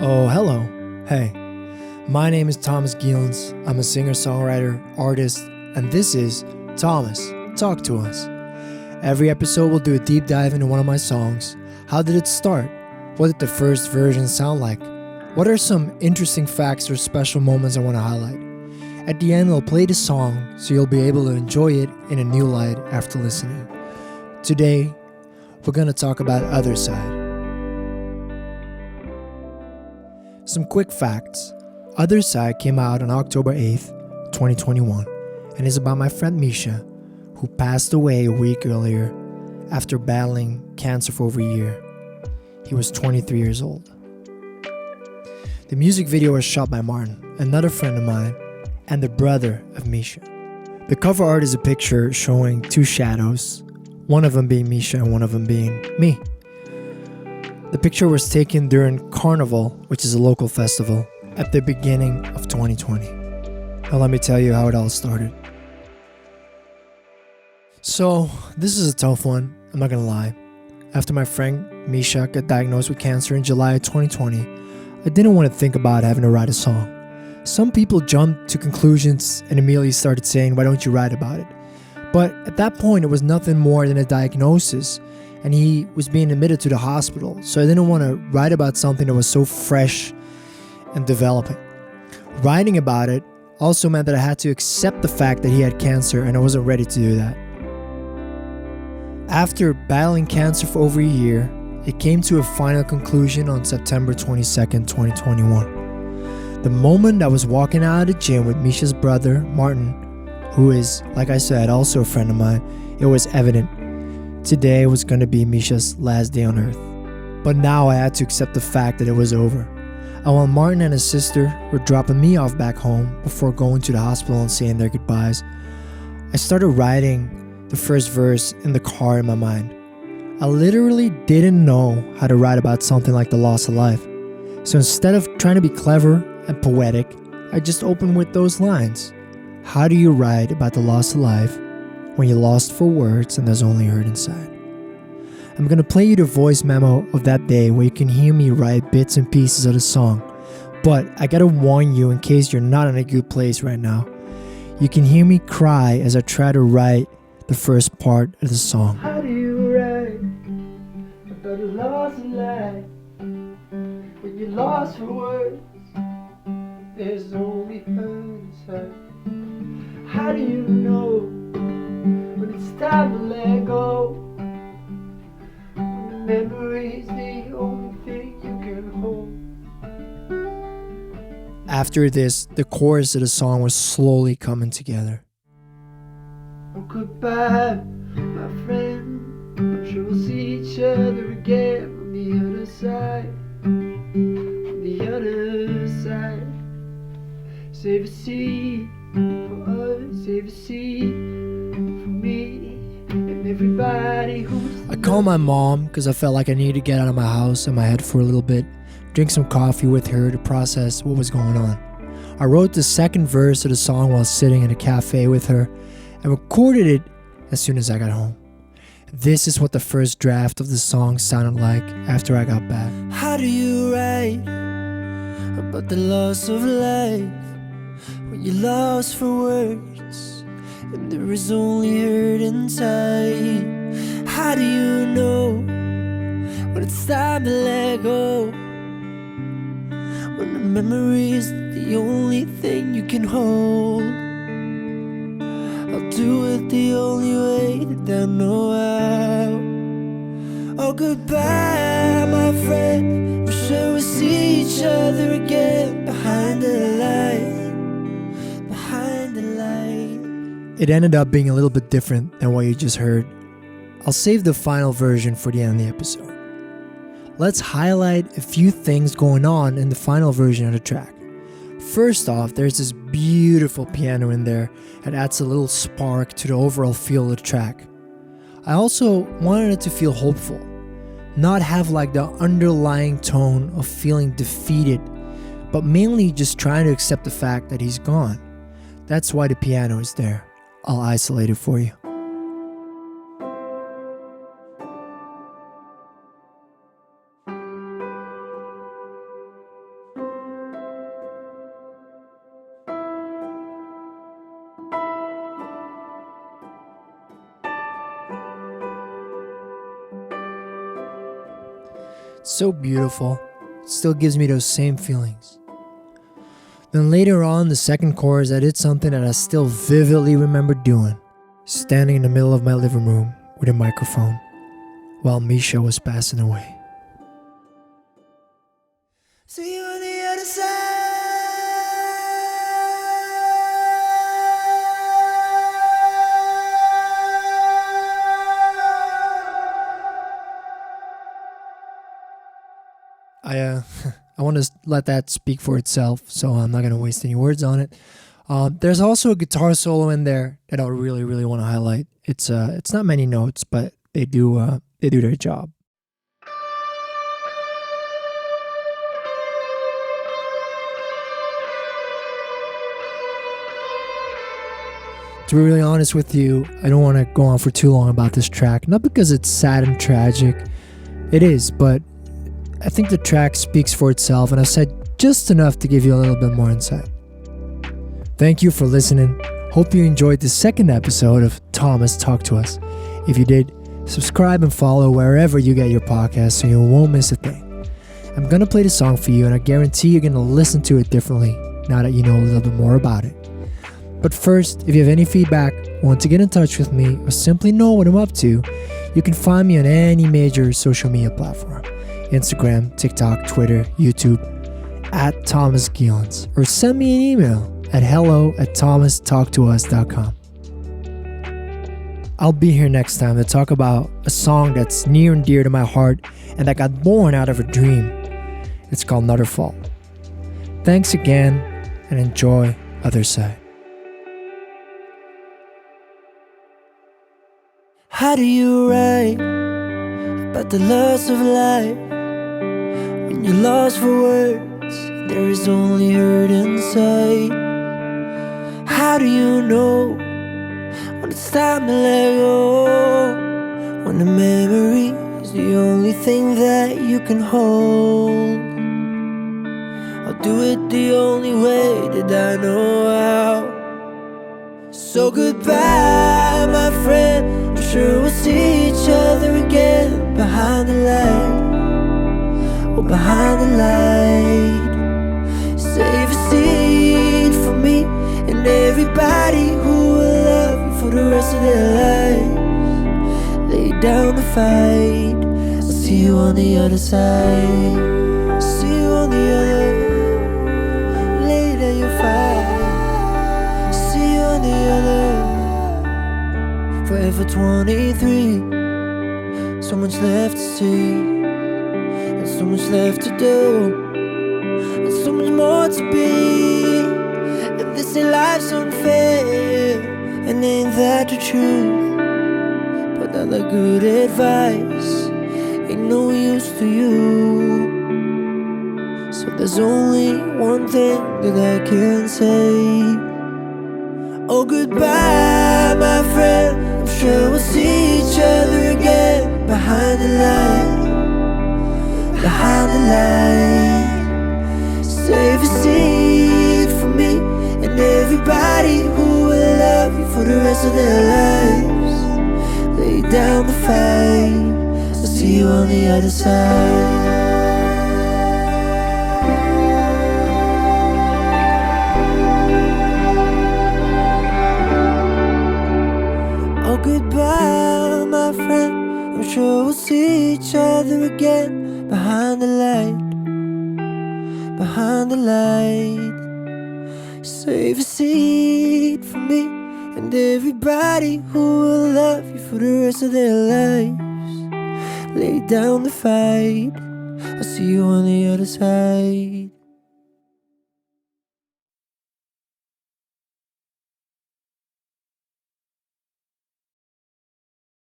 Oh, hello. Hey, my name is Thomas Geelens. I'm a singer-songwriter, artist, and this is Thomas, Talk to Us. Every episode we'll do a deep dive into one of my songs. How did it start? What did the first version sound like? What are some interesting facts or special moments I want to highlight? At the end, I'll play the song so you'll be able to enjoy it in a new light after listening. Today, we're going to talk about Other Side. Some quick facts. Other Side came out on October 8th, 2021, and is about my friend Misha, who passed away a week earlier after battling cancer for over a year. He was 23 years old. The music video was shot by Martin, another friend of mine, and the brother of Misha. The cover art is a picture showing two shadows, one of them being Misha and one of them being me. The picture was taken during Carnival, which is a local festival, at the beginning of 2020. Now let me tell you how it all started. So, this is a tough one, I'm not gonna lie. After my friend Misha got diagnosed with cancer in July of 2020, I didn't want to think about having to write a song. Some people jumped to conclusions and immediately started saying, why don't you write about it? But at that point, it was nothing more than a diagnosis, and he was being admitted to the hospital, so I didn't want to write about something that was so fresh and developing. Writing about it also meant that I had to accept the fact that he had cancer, and I wasn't ready to do that. After battling cancer for over a year, it came to a final conclusion on September 22nd, 2021. The moment I was walking out of the gym with Misha's brother, Martin, who is, like I said, also a friend of mine, it was evident. Today was going to be Misha's last day on earth. But now I had to accept the fact that it was over. And while Martin and his sister were dropping me off back home before going to the hospital and saying their goodbyes, I started writing the first verse in the car in my mind. I literally didn't know how to write about something like the loss of life. So instead of trying to be clever and poetic, I just opened with those lines. How do you write about the loss of life when you're lost for words and there's only hurt inside? I'm gonna play you the voice memo of that day where you can hear me write bits and pieces of the song. But I gotta warn you in case you're not in a good place right now. You can hear me cry as I try to write the first part of the song. How do you write about the loss of life when you're lost for words? There's only hurt inside. How do you know when it's time to let go? When the memory's the only thing you can hold. After this, the chorus of the song was slowly coming together. Oh, goodbye, my friend. I'm sure we'll see each other again on the other side. On the other side. Save a seat for us, save a seat for me and everybody who's. I called my mom because I felt like I needed to get out of my house and my head for a little bit, drink some coffee with her to process what was going on. I wrote the second verse of the song while sitting in a cafe with her and recorded it as soon as I got home. This is what the first draft of the song sounded like after I got back. How do you write about the loss of life when you're lost for words and there is only hurt inside? How do you know when it's time to let go? When the memory is the only thing you can hold. I'll do it the only way that I know how. Oh, goodbye, my friend. I'm sure we'll see each other again behind the light. Behind the light. It ended up being a little bit different than what you just heard. I'll save the final version for the end of the episode. Let's highlight a few things going on in the final version of the track. First off, there's this beautiful piano in there that adds a little spark to the overall feel of the track. I also wanted it to feel hopeful, not have like the underlying tone of feeling defeated, but mainly just trying to accept the fact that he's gone. That's why the piano is there. I'll isolate it for you. It's so beautiful. It still gives me those same feelings. Then later on, the second chorus, I did something that I still vividly remember doing. Standing in the middle of my living room with a microphone while Misha was passing away. See you on the other side. I want to let that speak for itself, so I'm not going to waste any words on it. There's also a guitar solo in there that I really want to highlight. It's not many notes, but they do their job. To be really honest with you, I don't want to go on for too long about this track. Not because it's sad and tragic. It is, but I think the track speaks for itself, and I've said just enough to give you a little bit more insight. Thank you for listening. Hope you enjoyed the second episode of Thomas Talk to Us. If you did, subscribe and follow wherever you get your podcast so you won't miss a thing. I'm going to play the song for you, and I guarantee you're going to listen to it differently now that you know a little bit more about it. But first, if you have any feedback, want to get in touch with me, or simply know what I'm up to, you can find me on any major social media platform. Instagram, TikTok, Twitter, YouTube, at Thomas Geelens, or send me an email at hello@thomastalktous.com. I'll be here next time to talk about a song that's near and dear to my heart and that got born out of a dream. It's called Another Fall. Thanks again, and enjoy Other Side. How do you write about the loss of life? When you're lost for words, there is only hurt inside. How do you know when it's time to let go? When the memory is the only thing that you can hold. I'll do it the only way that I know how. So goodbye, my friend. I'm sure we'll see each other again behind the light. Oh, behind the light. Save a seat for me and everybody who will love you for the rest of their lives. Lay down the fight. I'll see you on the other side. See you on the other. Lay down your fight. See you on the other. Forever 23. So much left to see, and so much left to do, and so much more to be. And they say life's unfair, and ain't that the truth? But all the good advice ain't no use to you. So there's only one thing that I can say. Oh, goodbye, my friend. I'm sure we'll see each other again behind the light. Behind the light. Save a seat for me and everybody who will love you for the rest of their lives. Lay down the fight. I'll see you on the other side. Oh, goodbye, my friend. I'm sure we'll see each other again behind the light. Behind the light. Save a seat for me and everybody who will love you for the rest of their lives. Lay down the fight. I'll see you on the other side.